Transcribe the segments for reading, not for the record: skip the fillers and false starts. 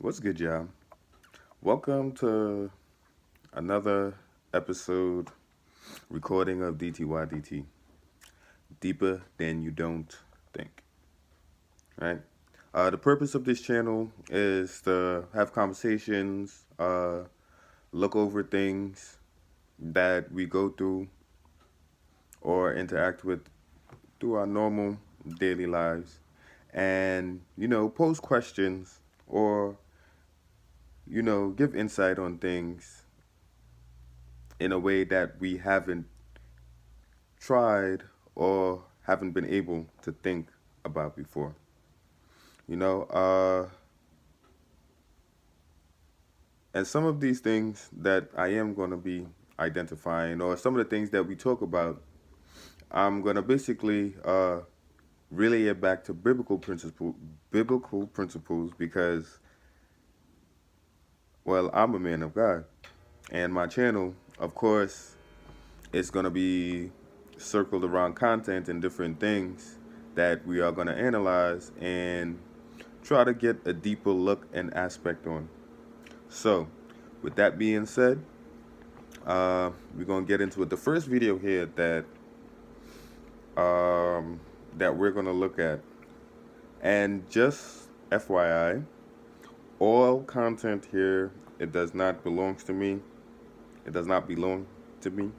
What's good, y'all? Welcome to another episode recording of DTYDT. Deeper than you don't think, right? The purpose of this channel is to have conversations, look over things that we go through or interact with through our normal daily lives, and pose questions or give insight on things in a way that we haven't tried or haven't been able to think about before. You know, uh, and some of these things that I am going to be identifying, or some of the things that we talk about, I'm going to basically relay it back to biblical principles, because, well, I'm a man of God, and my channel, of course, is going to be circled around content and different things that we are going to analyze and try to get a deeper look and aspect on. So, with that being said, we're gonna get into it. The first video here that we're gonna look at, and just FYI, all content here, it does not belongs to me. It does not belong to me.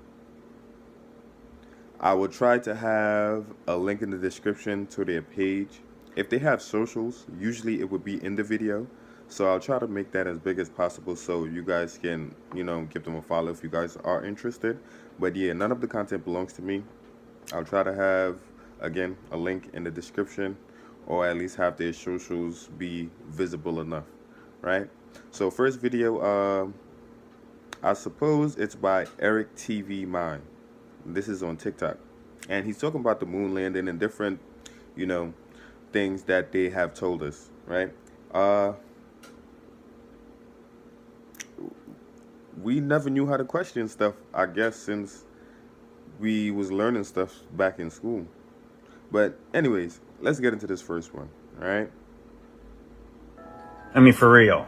I will try to have a link in the description to their page. If they have socials, usually it would be in the video. So I'll try to make that as big as possible so you guys can, give them a follow if you guys are interested. But yeah, none of the content belongs to me. I'll try to have, again, a link in the description, or at least have their socials be visible enough, right? So first video, I suppose it's by Eric TV Mine. This is on TikTok. And he's talking about the moon landing and different, you know, things that they have told us, right? Uh, we never knew how to question stuff, I guess, since we was learning stuff back in school. But anyways, let's get into this first one, all right? I mean, for real.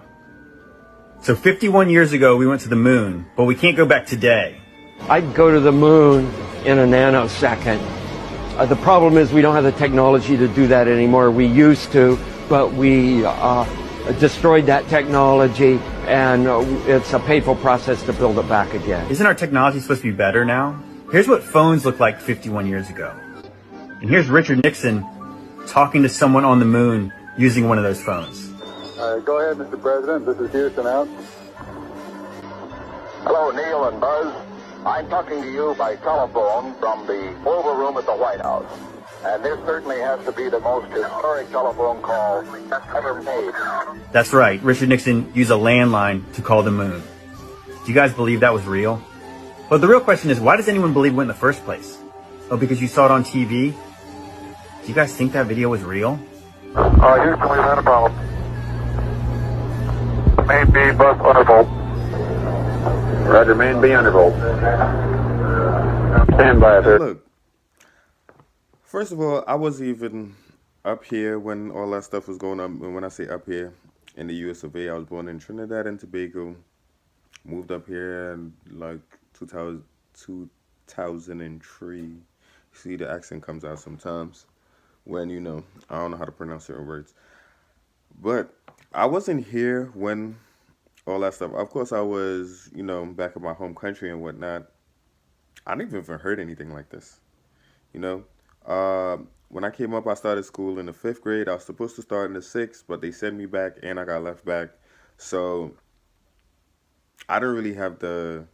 So 51 years ago, we went to the moon, but we can't go back today. I'd go to the moon in a nanosecond. The problem is we don't have the technology to do that anymore. We used to, but we destroyed that technology, and it's a painful process to build it back again. Isn't our technology supposed to be better now? Here's what phones looked like 51 years ago. And here's Richard Nixon talking to someone on the moon using one of those phones. Go ahead, Mr. President. This is Houston out. Hello, Neil and Buzz. I'm talking to you by telephone from the Oval Room at the White House. And this certainly has to be the most historic telephone call ever made. That's right. Richard Nixon used a landline to call the moon. Do you guys believe that was real? But the real question is, why does anyone believe it in the first place? Oh, because you saw it on TV? Do you guys think that video was real? Houston, we've had a problem. Main B, bus undervolt. Roger, man, be undervolt. Stand by, sir. Look, first of all, I was even up here when all that stuff was going on. And when I say up here, in the US of A, I was born in Trinidad and Tobago. Moved up here in like 2003. See, the accent comes out sometimes when, I don't know how to pronounce certain words. But I wasn't here when all that stuff. Of course, I was, back in my home country and whatnot. I never even heard anything like this, you know. When I came up, I started school in the 5th grade. I was supposed to start in the 6th, but they sent me back and I got left back. So I don't really have the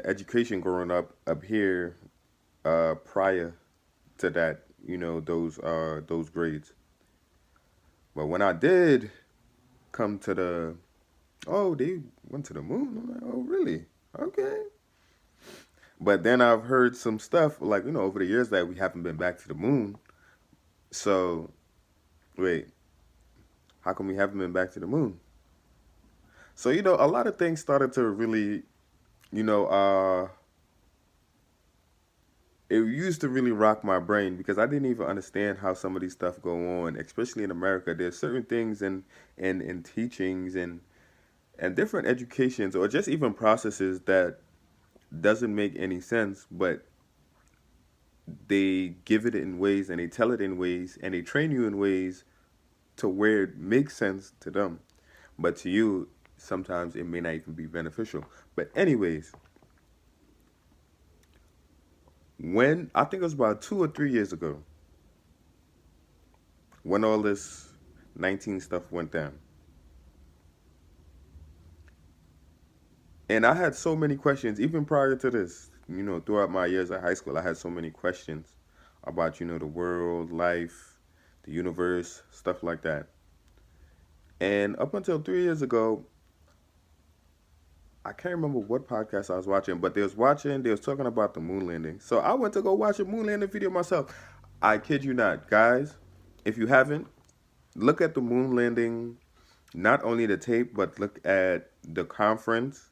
education growing up here prior to that, those grades. But when I did come to they went to the moon. I'm like, oh, really? Okay. But then I've heard some stuff, like, over the years that we haven't been back to the moon. So, wait, how come we haven't been back to the moon? So, a lot of things started to really, it it used to really rock my brain because I didn't even understand how some of these stuff go on, especially in America. There's certain things in teachings and different educations or just even processes that doesn't make any sense, but they give it in ways and they tell it in ways and they train you in ways to where it makes sense to them. But to you, sometimes it may not even be beneficial. But anyways, when I think it was about 2 or 3 years ago, when all this 19 stuff went down, and I had so many questions, even prior to this, throughout my years at high school, I had so many questions about, the world, life, the universe, stuff like that. And up until 3 years ago, I can't remember what podcast I was watching, but they was talking about the moon landing. So I went to go watch a moon landing video myself. I kid you not. Guys, if you haven't, look at the moon landing, not only the tape, but look at the conference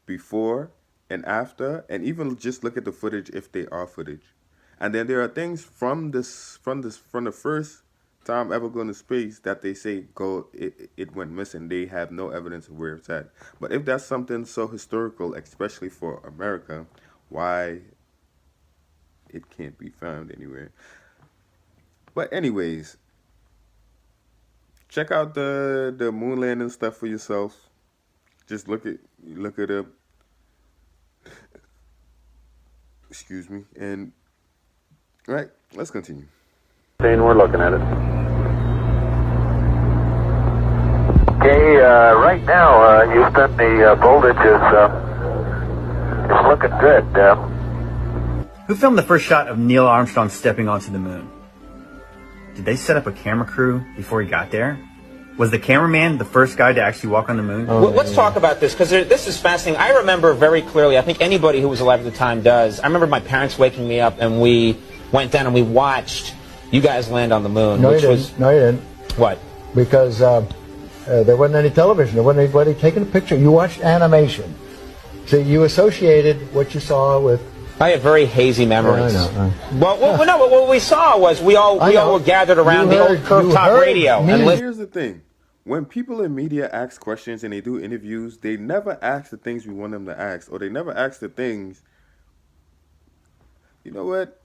before and after, and even just look at the footage if they are footage. And then there are things from the first time ever going to space that they say it went missing. They have no evidence of where it's at. But if that's something so historical, especially for America, why it can't be found anywhere? But anyways, check out the moon landing stuff for yourself. Just look it up. Excuse me. And right, let's continue. We're looking at it. Okay, right now, Houston, the voltage is looking good. Who filmed the first shot of Neil Armstrong stepping onto the moon? Did they set up a camera crew before he got there? Was the cameraman the first guy to actually walk on the moon? Well, let's talk about this, because this is fascinating. I remember very clearly, I think anybody who was alive at the time does, I remember my parents waking me up and we went down and we watched you guys land on the moon. No, you didn't. No, you didn't. What? Because there wasn't any television. There wasn't anybody taking a picture. You watched animation. So you associated what you saw with... I have very hazy memories. I know. Well, no, what we saw was we all were gathered around the old curved top radio. And here's the thing. When people in media ask questions and they do interviews, they never ask the things we want them to ask, or they never ask the things, you know what?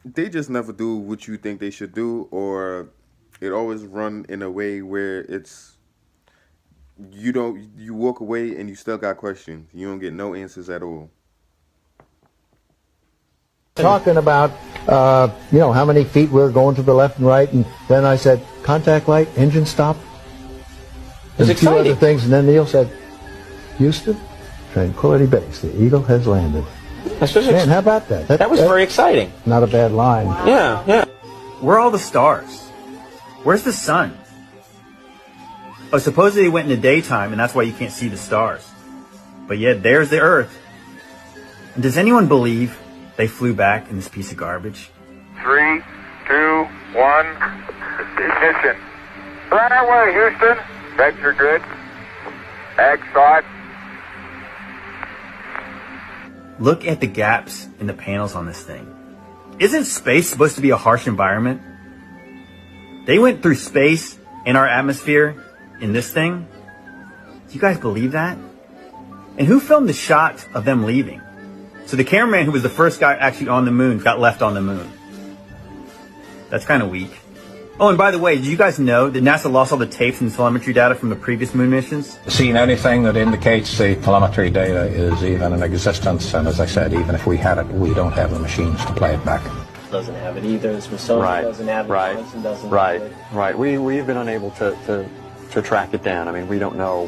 They just never do what you think they should do, or it always run in a way where it's, you walk away and you still got questions. You don't get no answers at all. Talking about, how many feet we're going to the left and right, and then I said, contact light, engine stop. It's and a few exciting. other things, and then Neil said, Houston, Tranquility Base, the Eagle has landed. Man, how about that? That was very exciting. Not a bad line. Yeah. Where are all the stars? Where's the sun? Oh, supposedly it went in the daytime, and that's why you can't see the stars. But yet, there's the Earth. And does anyone believe they flew back in this piece of garbage? 3, 2, 1, ignition. Right away, Houston. Vector good. Ag thought. Look at the gaps in the panels on this thing. Isn't space supposed to be a harsh environment? They went through space in our atmosphere in this thing. Do you guys believe that? And who filmed the shot of them leaving? So the cameraman who was the first guy actually on the moon got left on the moon. That's kind of weak. Oh, and by the way, did you guys know that NASA lost all the tapes and telemetry data from the previous moon missions? Seen anything that indicates the telemetry data is even in existence, and as I said, even if we had it, we don't have the machines to play it back. Doesn't have it either. Smithsonian doesn't have it. Johnson doesn't have it. Right. We've been unable to track it down. I mean, we don't know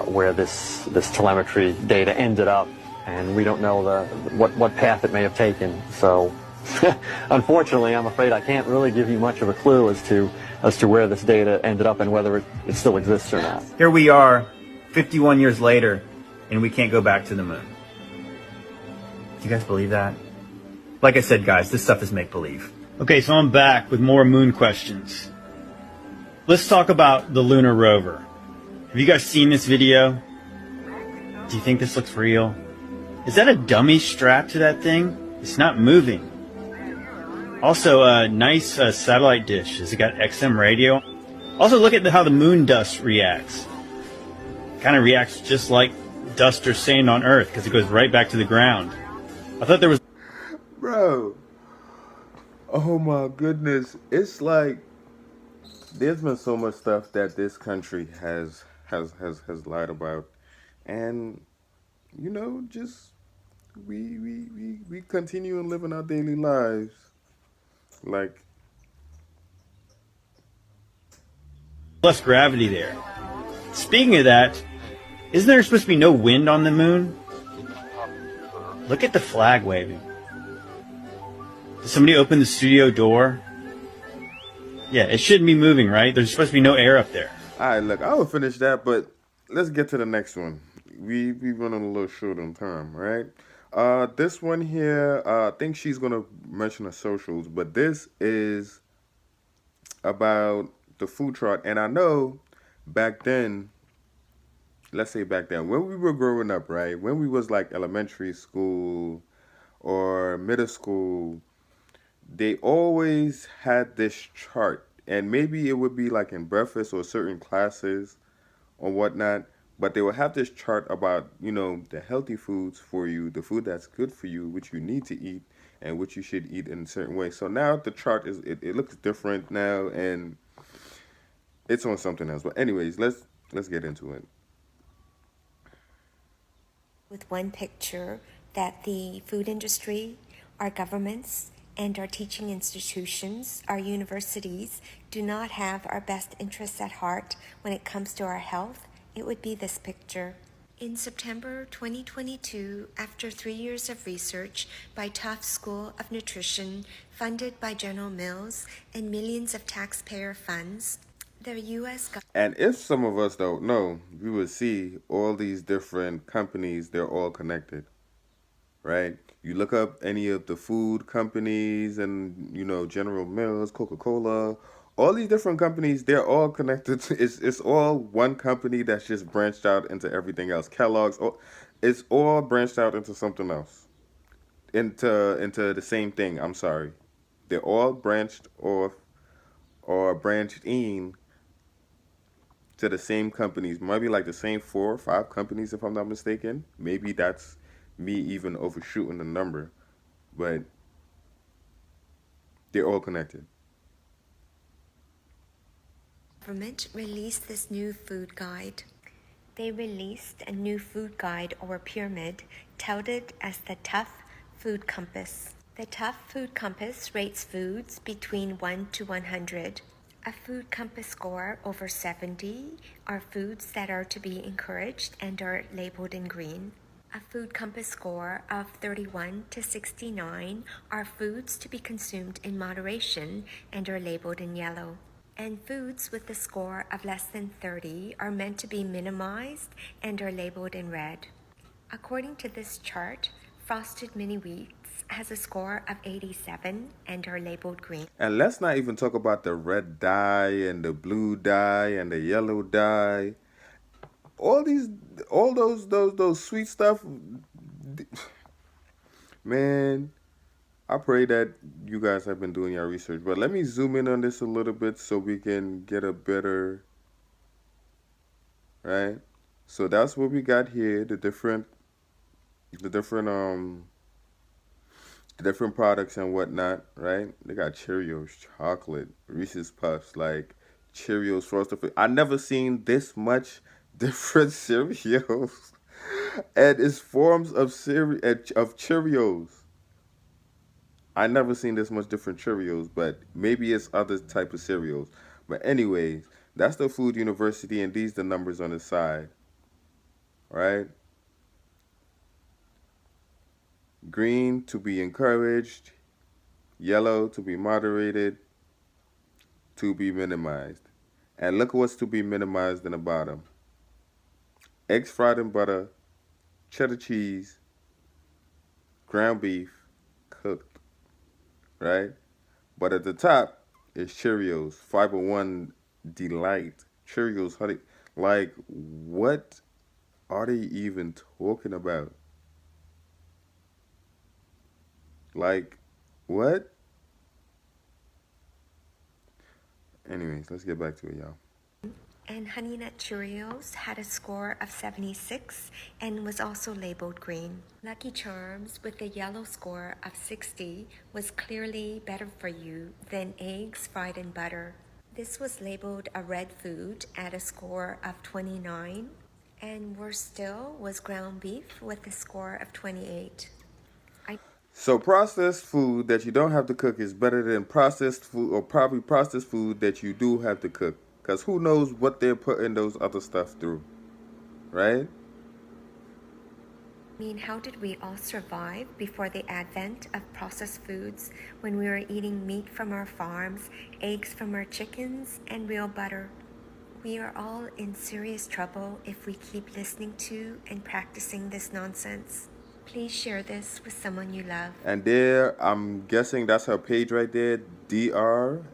where this telemetry data ended up, and we don't know what path it may have taken. So, unfortunately, I'm afraid I can't really give you much of a clue as to where this data ended up and whether it still exists or not. Here we are, 51 years later, and we can't go back to the moon. Do you guys believe that? Like I said, guys, this stuff is make-believe. Okay, so I'm back with more moon questions. Let's talk about the lunar rover. Have you guys seen this video? Do you think this looks real? Is that a dummy strapped to that thing? It's not moving. Also, a nice satellite dish. Has it got XM radio? Also, look at how the moon dust reacts. Kind of reacts just like dust or sand on Earth because it goes right back to the ground. I thought there was... Bro. Oh my goodness. It's like there's been so much stuff that this country has lied about. And you know, just we continue and living our daily lives. Like less gravity there. Speaking of that, isn't there supposed to be no wind on the moon? Look at the flag waving. Did somebody open the studio door? Yeah, it shouldn't be moving, right? There's supposed to be no air up there. all right, look, I will finish that, but let's get to the next one. We running a little short on time, right? This one here, I think she's gonna mention the socials, but this is about the food truck. And I know back then, let's say back then, when we were growing up, right? When we was like elementary school or middle school, they always had this chart. And maybe it would be like in breakfast or certain classes or whatnot. But they will have this chart about, you know, the healthy foods for you, the food that's good for you, which you need to eat, and which you should eat in a certain way. So now the chart it looks different now, and it's on something else. But anyways, let's get into it. With one picture that the food industry, our governments, and our teaching institutions, our universities, do not have our best interests at heart when it comes to our health, it would be this picture. In September 2022, after 3 years of research by Tufts School of Nutrition, funded by General Mills and millions of taxpayer funds, the U.S. And if some of us don't know, we would see all these different companies, they're all connected, right? You look up any of the food companies and, you know, General Mills, Coca-Cola, all these different companies, they're all connected. It's all one company that's just branched out into everything else. Kellogg's, it's all branched out into something else, into the same thing. I'm sorry, they're all branched off or branched in to the same companies. Maybe like the same 4 or 5 companies, if I'm not mistaken. Maybe that's me even overshooting the number, but they're all connected. Government released this new food guide. They released a new food guide or pyramid touted as the Tough Food Compass. The Tough Food Compass rates foods between 1 to 100. A Food Compass score over 70 are foods that are to be encouraged and are labeled in green. A Food Compass score of 31 to 69 are foods to be consumed in moderation and are labeled in yellow. And foods with a score of less than 30 are meant to be minimized and are labeled in red. According to this chart, Frosted Mini Wheats has a score of 87 and are labeled green. And let's not even talk about the red dye and the blue dye and the yellow dye. All those sweet stuff, man. I pray that you guys have been doing your research, but let me zoom in on this a little bit so we can get a better, right? So that's what we got here, the different products and whatnot, right? They got Cheerios, chocolate, Reese's Puffs, like Cheerios, Frosted. I never seen this much different cereals, and it's forms of Cheerios. I never seen this much different Cheerios, but maybe it's other type of cereals. But anyways, that's the Food University, and these the numbers on the side, right? Green to be encouraged, yellow to be moderated, to be minimized. And look what's to be minimized in the bottom. Eggs fried in butter, cheddar cheese, ground beef, cooked. Right? But at the top is Cheerios, Fiber One Delight, Cheerios, honey. Like, what are they even talking about? Like, what? Anyways, let's get back to it, y'all. And Honey Nut Cheerios had a score of 76 and was also labeled green. Lucky Charms with a yellow score of 60 was clearly better for you than eggs fried in butter. This was labeled a red food at a score of 29, and worse still was ground beef with a score of 28. So processed food that you don't have to cook is better than processed food, or probably processed food that you do have to cook. Because who knows what they're putting those other stuff through, right? I mean, how did we all survive before the advent of processed foods when we were eating meat from our farms, eggs from our chickens, and real butter? We are all in serious trouble if we keep listening to and practicing this nonsense. Please share this with someone you love. And there, I'm guessing that's her page right there, DRMIDGE,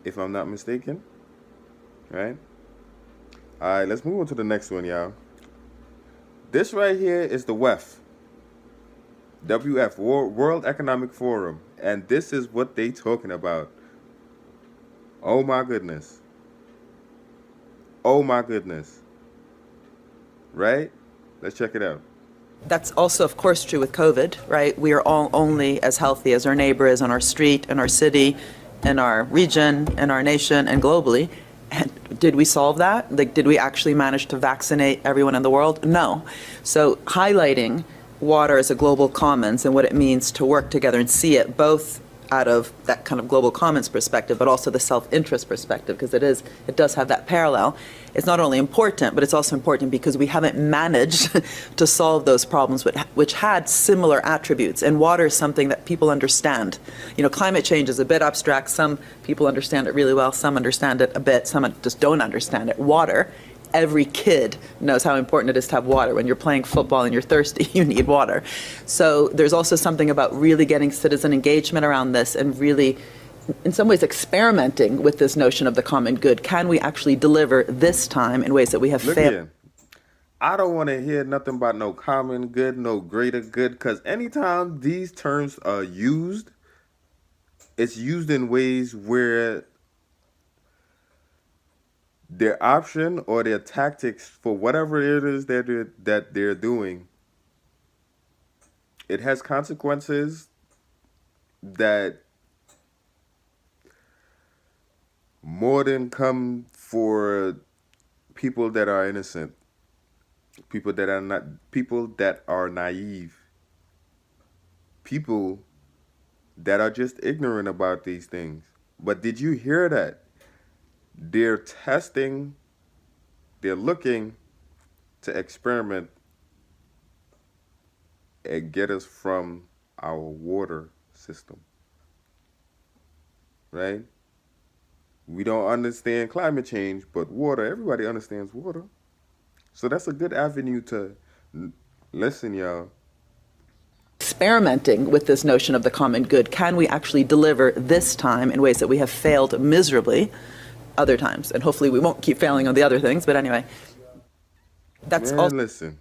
if I'm not mistaken, right? All right, let's move on to the next one, y'all. This right here is the WF, World Economic Forum, and this is what they talking about. Oh my goodness. Oh my goodness. Right? Let's check it out. That's also, of course, true with COVID, right? We are all only as healthy as our neighbor is on our street, in our city, in our region, in our nation, and globally. And did we solve that? Like, did we actually manage to vaccinate everyone in the world? No. So highlighting water as a global commons and what it means to work together and see it both out of that kind of global commons perspective, but also the self-interest perspective, because it does have that parallel. It's not only important, but it's also important because we haven't managed to solve those problems which had similar attributes. And water is something that people understand. You know, climate change is a bit abstract. Some people understand it really well. Some understand it a bit. Some just don't understand it. Water, every kid knows how important it is to have water. When you're playing football and you're thirsty, you need water. So there's also something about really getting citizen engagement around this and really, in some ways, experimenting with this notion of the common good. Can we actually deliver this time in ways that we have failed? I don't want to hear nothing about no common good, no greater good, because anytime these terms are used, it's used in ways where their option or their tactics for whatever it is that they're doing, it has consequences that more than come for people that are innocent, people that are naive, people that are just ignorant about these things. But did you hear that? They're testing, they're looking to experiment and get us from our water system, right? We don't understand climate change, but water, everybody understands water. So that's a good avenue to listen, y'all. Experimenting with this notion of the common good. Can we actually deliver this time in ways that we have failed miserably other times? And hopefully we won't keep failing on the other things, but anyway. That's Man, listen.